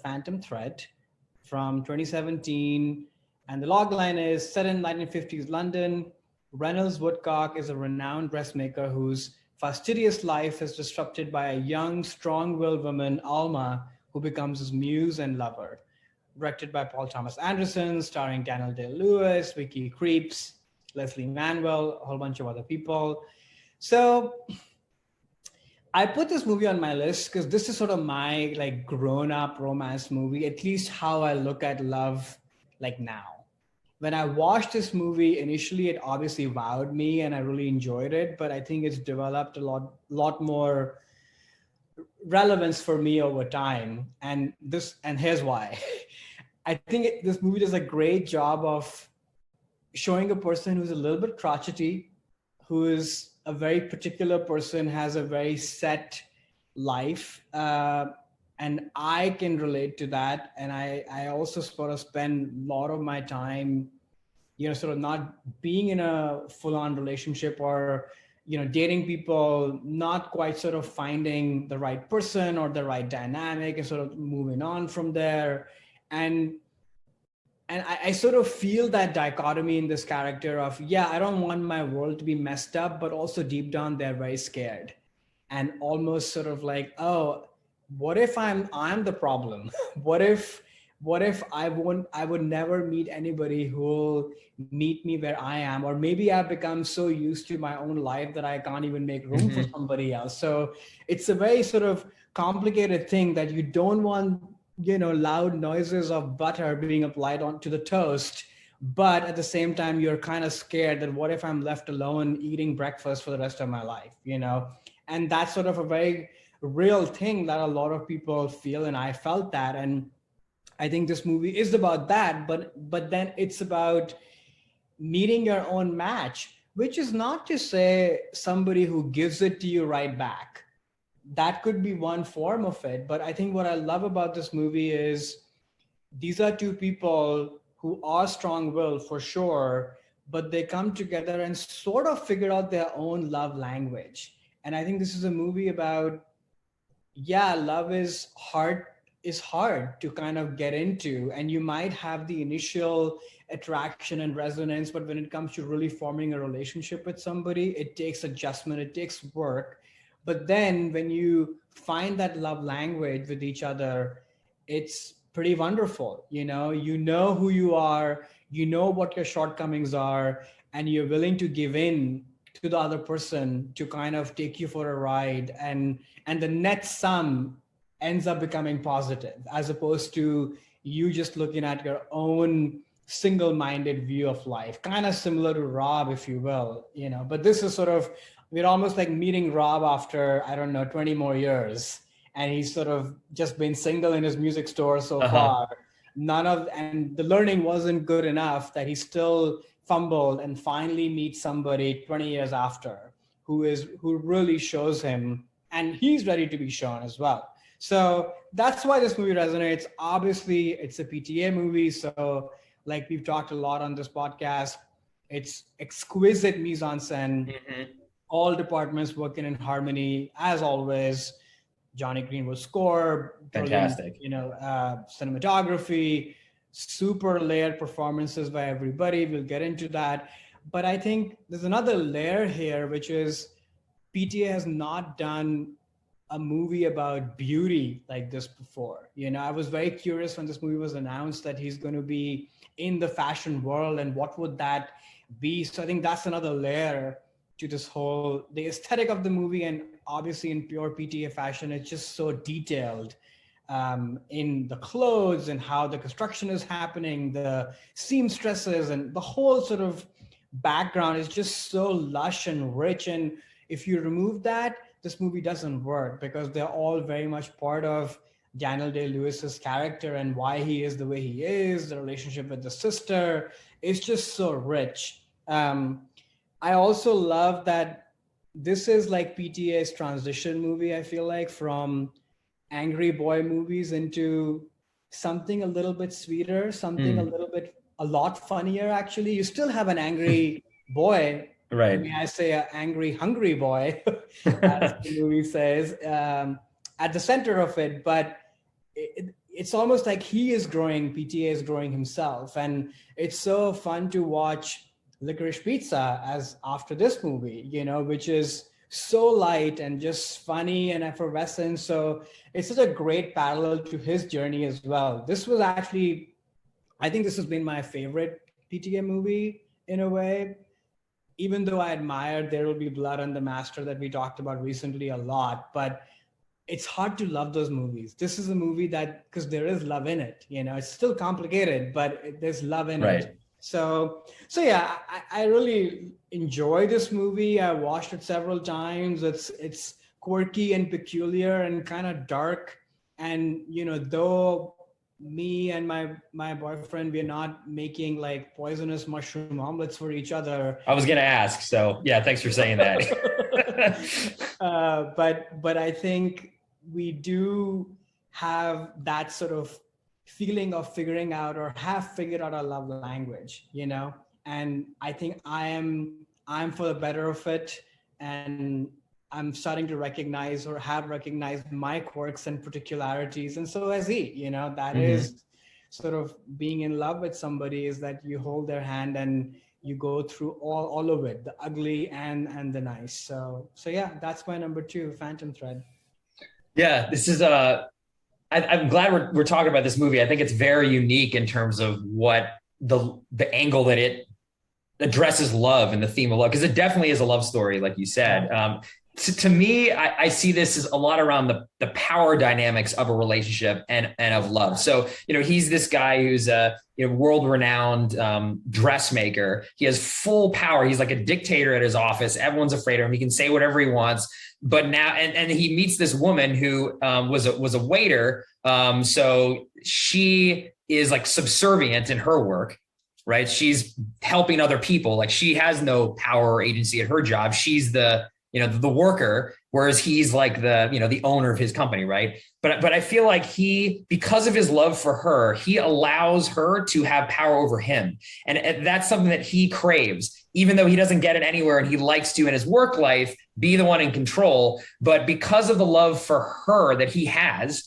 Phantom Thread from 2017. And the logline is set in 1950s London. Reynolds Woodcock is a renowned dressmaker whose fastidious life is disrupted by a young, strong willed woman, Alma, who becomes his muse and lover. Directed by Paul Thomas Anderson, starring Daniel Day-Lewis, Vicky Creeps, Leslie Manville, a whole bunch of other people. So I put this movie on my list because this is sort of my like grown-up romance movie, at least how I look at love like now. When I watched this movie initially, it obviously wowed me and I really enjoyed it, but I think it's developed a lot more relevance for me over time. And here's why. I think this movie does a great job of showing a person who's a little bit crotchety, who is a very particular person, has a very set life. And I can relate to that. And I also sort of spend a lot of my time, sort of not being in a full-on relationship or, dating people, not quite sort of finding the right person or the right dynamic and sort of moving on from there. And I sort of feel that dichotomy in this character of, yeah, I don't want my world to be messed up, but also deep down they're very scared and almost sort of like, oh, what if I'm the problem? what if I would never meet anybody who will meet me where I am? Or maybe I've become so used to my own life that I can't even make room for somebody else. So it's a very sort of complicated thing that you don't want, loud noises of butter being applied onto the toast. But at the same time, you're kind of scared that what if I'm left alone eating breakfast for the rest of my life, And that's sort of a very real thing that a lot of people feel. And I felt that. And I think this movie is about that, but then it's about meeting your own match, which is not to say somebody who gives it to you right back. That could be one form of it. But I think what I love about this movie is these are two people who are strong-willed for sure, but they come together and sort of figure out their own love language. And I think this is a movie about, yeah, love is hard to kind of get into, and you might have the initial attraction and resonance, but when it comes to really forming a relationship with somebody, it takes adjustment, it takes work. But then when you find that love language with each other, it's pretty wonderful. You know who you are, you know what your shortcomings are, and you're willing to give in to the other person to kind of take you for a ride, and the net sum ends up becoming positive, as opposed to you just looking at your own single-minded view of life, kind of similar to Rob, if you will. But this is sort of, we're almost like meeting Rob after, I don't know, 20 more years, and he's sort of just been single in his music store so far. And the learning wasn't good enough that he still fumbled and finally meets somebody 20 years after who really shows him, and he's ready to be shown as well. So that's why this movie resonates. Obviously, it's a PTA movie. So like we've talked a lot on this podcast, it's exquisite mise-en-scène, all departments working in harmony, as always. Johnny Greenwood's score, fantastic, cinematography, super layered performances by everybody. We'll get into that. But I think there's another layer here, which is PTA has not done a movie about beauty like this before. I was very curious when this movie was announced that he's going to be in the fashion world and what would that be. So I think that's another layer to this whole, the aesthetic of the movie. And obviously in pure PTA fashion, it's just so detailed in the clothes and how the construction is happening, the seamstresses, and the whole sort of background is just so lush and rich. And if you remove that, this movie doesn't work, because they're all very much part of Daniel Day-Lewis's character and why he is the way he is, the relationship with the sister. It's just so rich. I also love that this is like PTA's transition movie, I feel like, from angry boy movies into something a little bit sweeter, something a lot funnier, actually. You still have an angry boy, right? May I say an angry, hungry boy, as the movie says, at the center of it. But it's almost like he is growing, PTA is growing himself. And it's so fun to watch Licorice Pizza as after this movie, which is so light and just funny and effervescent. So it's such a great parallel to his journey as well. This was actually, I think this has been my favorite PTA movie in a way, even though I admired There Will Be Blood and The Master that we talked about recently a lot, but it's hard to love those movies. This is a movie that, because there is love in it, it's still complicated, but there's love in it. So yeah, I really enjoy this movie. I watched it several times. It's quirky and peculiar and kind of dark. And, though me and my boyfriend, we're not making like poisonous mushroom omelets for each other. I was going to ask. So yeah, thanks for saying that. But I think we do have that sort of feeling of figuring out or have figured out our love language, and I think I'm for the better of it. And I'm starting to recognize or have recognized my quirks and particularities. And so has he, that is sort of being in love with somebody, is that you hold their hand and you go through all of it, the ugly and the nice. So yeah, that's my number 2, Phantom Thread. Yeah, this is I'm glad we're talking about this movie. I think it's very unique in terms of what the angle that it addresses love and the theme of love, because it definitely is a love story, like you said. To me, I see this as a lot around the power dynamics of a relationship and of love. So, he's this guy who's a world-renowned dressmaker. He has full power. He's like a dictator at his office. Everyone's afraid of him. He can say whatever he wants. But now, and he meets this woman who was a waiter. So she is like subservient in her work, right? She's helping other people. Like, she has no power or agency at her job. She's the worker, whereas he's like the owner of his company, right? But I feel like because of his love for her, he allows her to have power over him. And that's something that he craves, even though he doesn't get it anywhere and he likes to in his work life be the one in control. But because of the love for her that he has,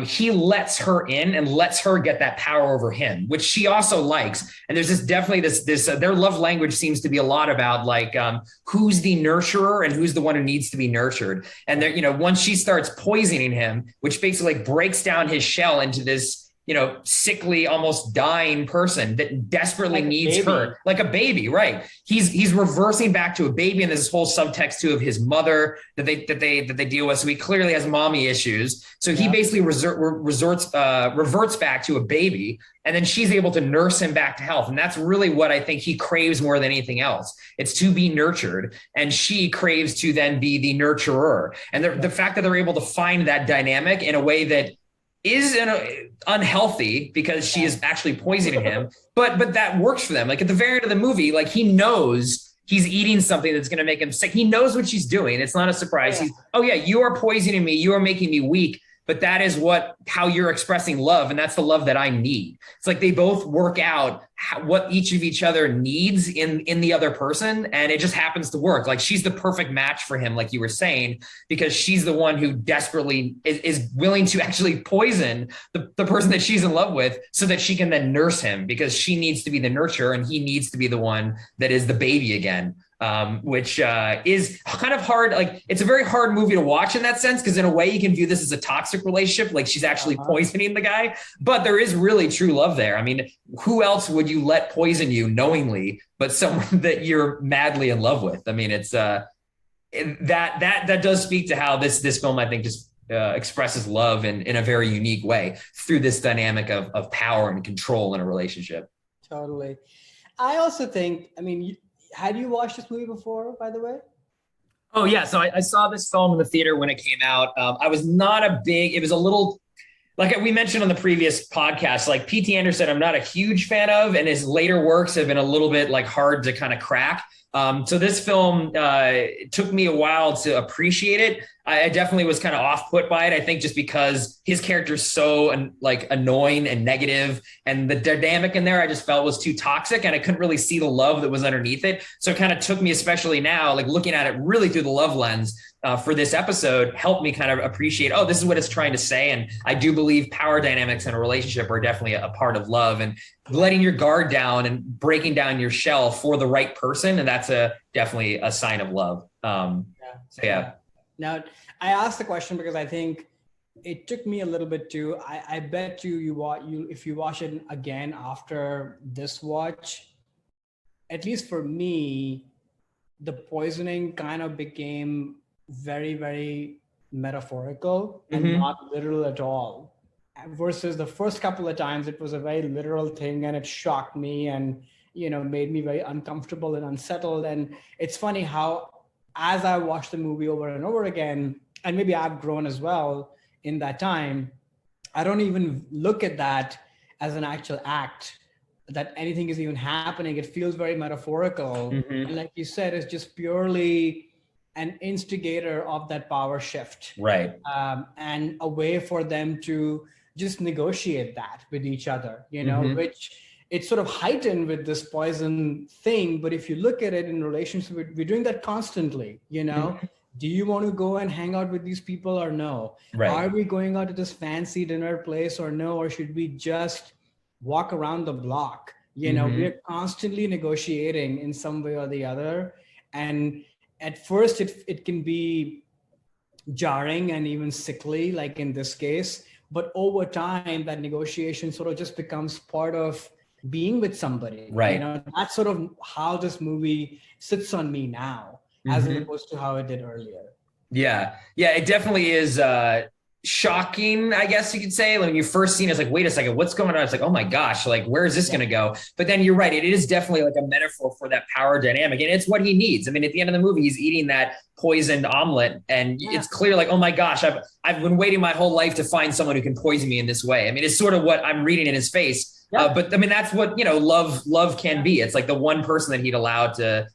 he lets her in and lets her get that power over him, which she also likes. And there's definitely this their love language seems to be a lot about like who's the nurturer and who's the one who needs to be nurtured. And there, once she starts poisoning him, which basically like breaks down his shell into this sickly, almost dying person that desperately needs her, like a baby, right? He's reversing back to a baby, and there's this whole subtext too of his mother that they deal with. So he clearly has mommy issues. So he basically reverts back to a baby, and then she's able to nurse him back to health. And that's really what I think he craves more than anything else. It's to be nurtured, and she craves to then be the nurturer. And the fact that they're able to find that dynamic in a way that is unhealthy, because she is actually poisoning him, but that works for them. Like at the very end of the movie, like he knows he's eating something that's going to make him sick. He knows what she's doing. It's not a surprise. You are poisoning me. You are making me weak. But that is how you're expressing love. And that's the love that I need. It's like they both work out what each of each other needs in the other person. And it just happens to work. Like she's the perfect match for him, like you were saying, because she's the one who desperately is willing to actually poison the person that she's in love with so that she can then nurse him, because she needs to be the nurturer and he needs to be the one that is the baby again. Which is kind of hard. Like it's a very hard movie to watch in that sense, because in a way you can view this as a toxic relationship, like she's actually poisoning the guy, but there is really true love there. I mean, who else would you let poison you knowingly but someone that you're madly in love with? I mean, it's that does speak to how this film, I think, just expresses love in a very unique way through this dynamic of power and control in a relationship. Totally. I also think, had you watched this movie before, by the way? Oh, yeah. So I saw this film in the theater when it came out. I was not it was a little, like we mentioned on the previous podcast, like P.T. Anderson, I'm not a huge fan of, and his later works have been a little bit like hard to kind of crack. So this film took me a while to appreciate it. I definitely was kind of off put by it. I think just because his character is so like annoying and negative, and the dynamic in there I just felt was too toxic, and I couldn't really see the love that was underneath it. So it kind of took me, especially now, like looking at it really through the love lens, for this episode, helped me kind of appreciate, oh, this is what it's trying to say. And I do believe power dynamics in a relationship are definitely a part of love, and letting your guard down and breaking down your shell for the right person. And that's definitely a sign of love. So yeah. Now, I asked the question because I think it took me a little bit too. I bet if you watch it again after this watch, at least for me, the poisoning kind of became very, very metaphorical and not literal at all. Versus the first couple of times, it was a very literal thing, and it shocked me and, made me very uncomfortable and unsettled. And it's funny how, as I watched the movie over and over again, and maybe I've grown as well in that time, I don't even look at that as an actual act, that anything is even happening. It feels very metaphorical. And like you said, it's just purely an instigator of that power shift. Right. And a way for them to just negotiate that with each other, which it's sort of heightened with this poison thing. But if you look at it in relationship, we're doing that constantly, Do you want to go and hang out with these people or no? Right. Are we going out to this fancy dinner place or no? Or should we just walk around the block? We're constantly negotiating in some way or the other. And at first it can be jarring and even sickly, like in this case. But over time, that negotiation sort of just becomes part of being with somebody. Right. That's sort of how this movie sits on me now, as opposed to how it did earlier. Yeah. Yeah, it definitely is shocking, I guess you could say. When you first seen it, it's like, wait a second, what's going on? It's like, oh my gosh, like, where is this going to go? But then you're right. It is definitely like a metaphor for that power dynamic. And it's what he needs. I mean, at the end of the movie, he's eating that poisoned omelet. And it's clear, like, oh my gosh, I've been waiting my whole life to find someone who can poison me in this way. I mean, it's sort of what I'm reading in his face. But I mean, that's what, love can be. It's like the one person that he'd allowed to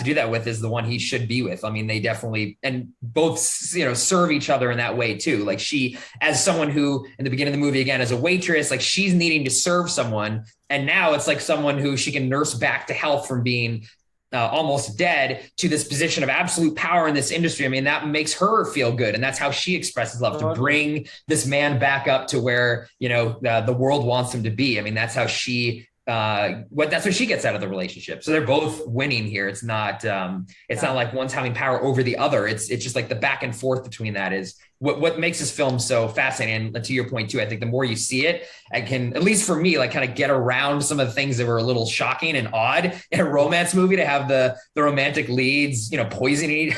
do that with is the one he should be with. I mean, they definitely, and both, serve each other in that way too. Like she, as someone who in the beginning of the movie, again, as a waitress, like she's needing to serve someone. And now it's like someone who she can nurse back to health from being almost dead to this position of absolute power in this industry. I mean, that makes her feel good. And that's how she expresses love, to bring this man back up to where, the world wants him to be. I mean, that's how she, that's what she gets out of the relationship. So they're both winning here. It's not not like one's having power over the other. It's just like the back and forth between that is what makes this film so fascinating. And to your point too, I think the more you see it, I can, at least for me, like kind of get around some of the things that were a little shocking and odd in a romance movie, to have the romantic leads, poisoning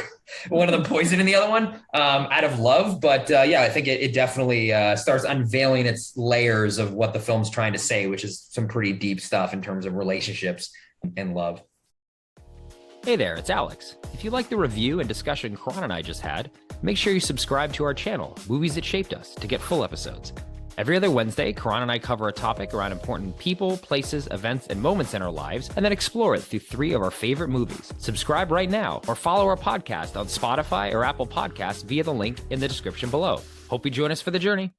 one of them poisoning the other one out of love. But I think it definitely starts unveiling its layers of what the film's trying to say, which is some pretty deep stuff in terms of relationships and love. Hey there, it's Alex. If you like the review and discussion Karan and I just had, make sure you subscribe to our channel, Movies That Shaped Us, to get full episodes. Every other Wednesday, Karan and I cover a topic around important people, places, events, and moments in our lives, and then explore it through 3 of our favorite movies. Subscribe right now, or follow our podcast on Spotify or Apple Podcasts via the link in the description below. Hope you join us for the journey.